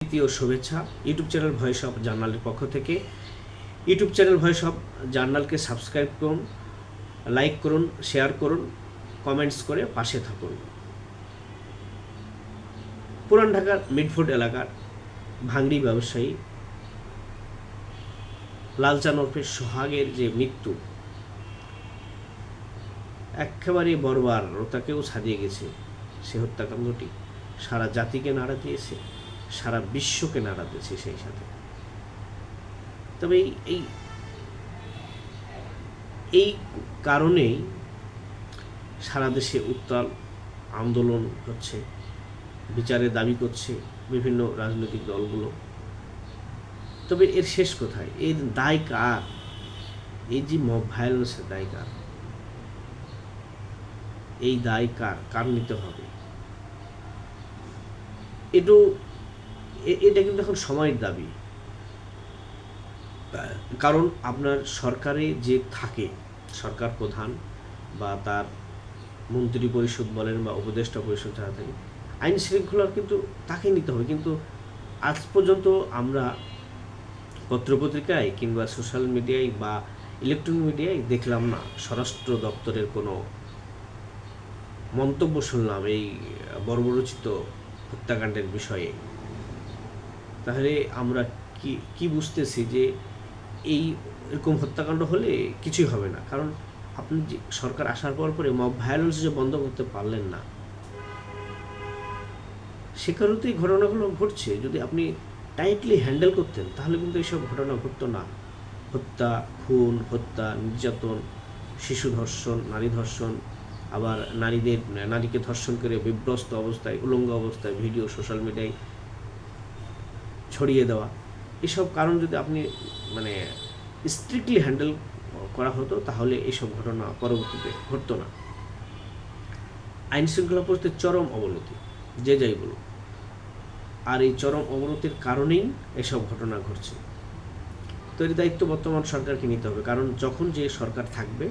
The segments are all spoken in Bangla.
দ্বিতীয় শুভেচ্ছা ইউটিউব চ্যানেল ভয়েস অফ জার্নালের পক্ষ থেকে। ইউটিউব চ্যানেল ভয়েস অফ জার্নালকে সাবস্ক্রাইব করুন, লাইক করুন, শেয়ার করুন, কমেন্টস করে পাশে থাকুন। পুরান ঢাকার মিডফোর্ড এলাকার ভাঙড়ি ব্যবসায়ী লালচান ওরফে সোহাগের যে মৃত্যু একেবারে বর্বরতাকেও ছাড়িয়ে গেছে। সে হত্যাকাণ্ডটি সারা জাতিকে নাড়া দিয়েছে, সারা বিশ্বকে নাড়া দিয়েছে সেই সাথে। তবে এই এই কারণেই সারা দেশে উত্তাল আন্দোলন হচ্ছে, বিচারের দাবি করছে বিভিন্ন রাজনৈতিক দলগুলো। তবে এর শেষ কোথায়? এর দায় কার? এই যে মব ভায়োলেন্সের দায় কার? এই দায় কার নিতে হবে? এটা কিন্তু এখন সময়ের দাবি। কারণ আপনার সরকারে যে থাকে, সরকার প্রধান বা তার মন্ত্রী পরিষদ বলেন বা উপদেষ্টা পরিষদ যারা থাকে, আইন শৃঙ্খলার কিন্তু তাকে নিতে হবে। কিন্তু আজ পর্যন্ত আমরা পত্রপত্রিকায় কিংবা সোশ্যাল মিডিয়ায় বা ইলেকট্রনিক মিডিয়ায় দেখলাম না স্বরাষ্ট্র দপ্তরের কোনো মন্তব্য শুনলাম এই বর্বরোচিত হত্যাকাণ্ডের বিষয়ে। তাহলে আমরা কি বুঝতেছি যে এই এরকম হত্যাকাণ্ড হলে কিছুই হবে না। কারণ আপনি যে সরকার আসার পরে মব ভায়োলেন্স যে বন্ধ করতে পারলেন না, সে কারণেই ঘটনাগুলো ঘটছে। যদি আপনি টাইটলি হ্যান্ডেল করতেন তাহলে কিন্তু এইসব ঘটনা ঘটতো না। হত্যা, খুন, হত্যা, নির্যাতন, শিশু ধর্ষণ, নারী ধর্ষণ, আবার নারীকে ধর্ষণ করে বিভ্রস্ত অবস্থায়, উলঙ্গ অবস্থায় ভিডিও সোশ্যাল মিডিয়ায় ছড়িয়ে দেওয়া, এসব কারণ যদি আপনি স্ট্রিক্টলি হ্যান্ডেল করা হতো তাহলে এইসব ঘটনা পরবর্তীতে ঘটতো না। আইন শৃঙ্খলা পরিস্থিতির চরম অবনতি, যে যাই বলুন। আর এই চরম অবনতির কারণেই এসব ঘটনা ঘটছে। তো এর দায়িত্ব বর্তমান সরকারকে নিতে হবে। কারণ যখন যে সরকার থাকবে,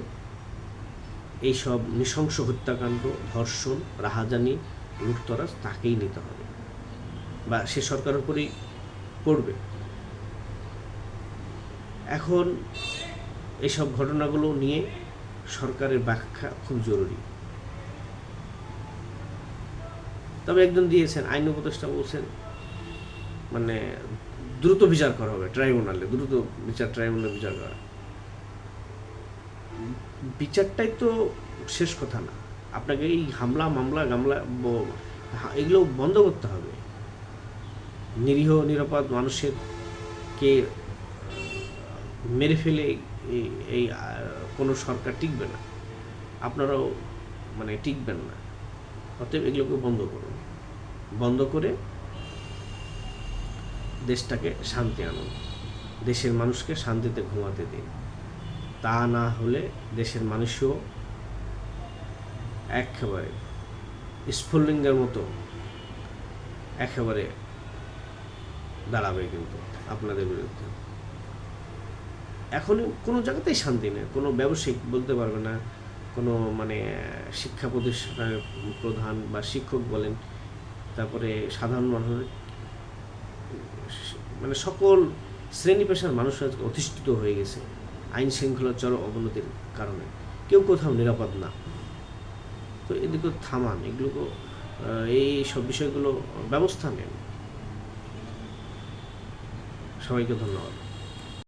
এইসব নৃশংস হত্যাকাণ্ড, ধর্ষণ, রাহাজানি, লুটতরাজ তাকেই নিতে হবে বা সে সরকারের উপরেই পড়বে। এখন এইসব ঘটনাগুলো নিয়ে সরকারের ব্যাখ্যা খুব জরুরি। তবে একজন দিয়েছেন, আইন উপদেষ্টা বলছেন দ্রুত বিচার করা হবে ট্রাইব্যুনালে, ট্রাইব্যুনালে বিচার করা। বিচারটাই তো শেষ কথা না। আপনাকে এই মামলা এগুলো বন্ধ করতে হবে। নিরীহ নিরাপদ মানুষের কে মেরে ফেলে এই কোনো সরকার টিকবে না, আপনারাও টিকবেন না। অতএব এগুলোকে বন্ধ করুন, বন্ধ করে দেশটাকে শান্তি আনুন, দেশের মানুষকে শান্তিতে ঘুমাতে দিন। তা না হলে দেশের মানুষও একেবারে স্ফুলিঙ্গের মতো একেবারে দাঁড়াবে কিন্তু আপনাদের বিরুদ্ধে। এখন কোনো জায়গাতেই শান্তি নেই। কোনো ব্যবসায়িক বলতে পারবে না, কোনো শিক্ষা প্রতিষ্ঠানের প্রধান বা শিক্ষক বলেন, তারপরে সাধারণ মানুষ, সকল শ্রেণী পেশার মানুষ আজকে অধিষ্ঠিত হয়ে গেছে আইন শৃঙ্খলার চরম অবনতির কারণে। কেউ কোথাও নিরাপদ না। তো এদিকে থামান, এগুলো এই সব বিষয়গুলো ব্যবস্থা নেন। সবাইকে ধন্যবাদ।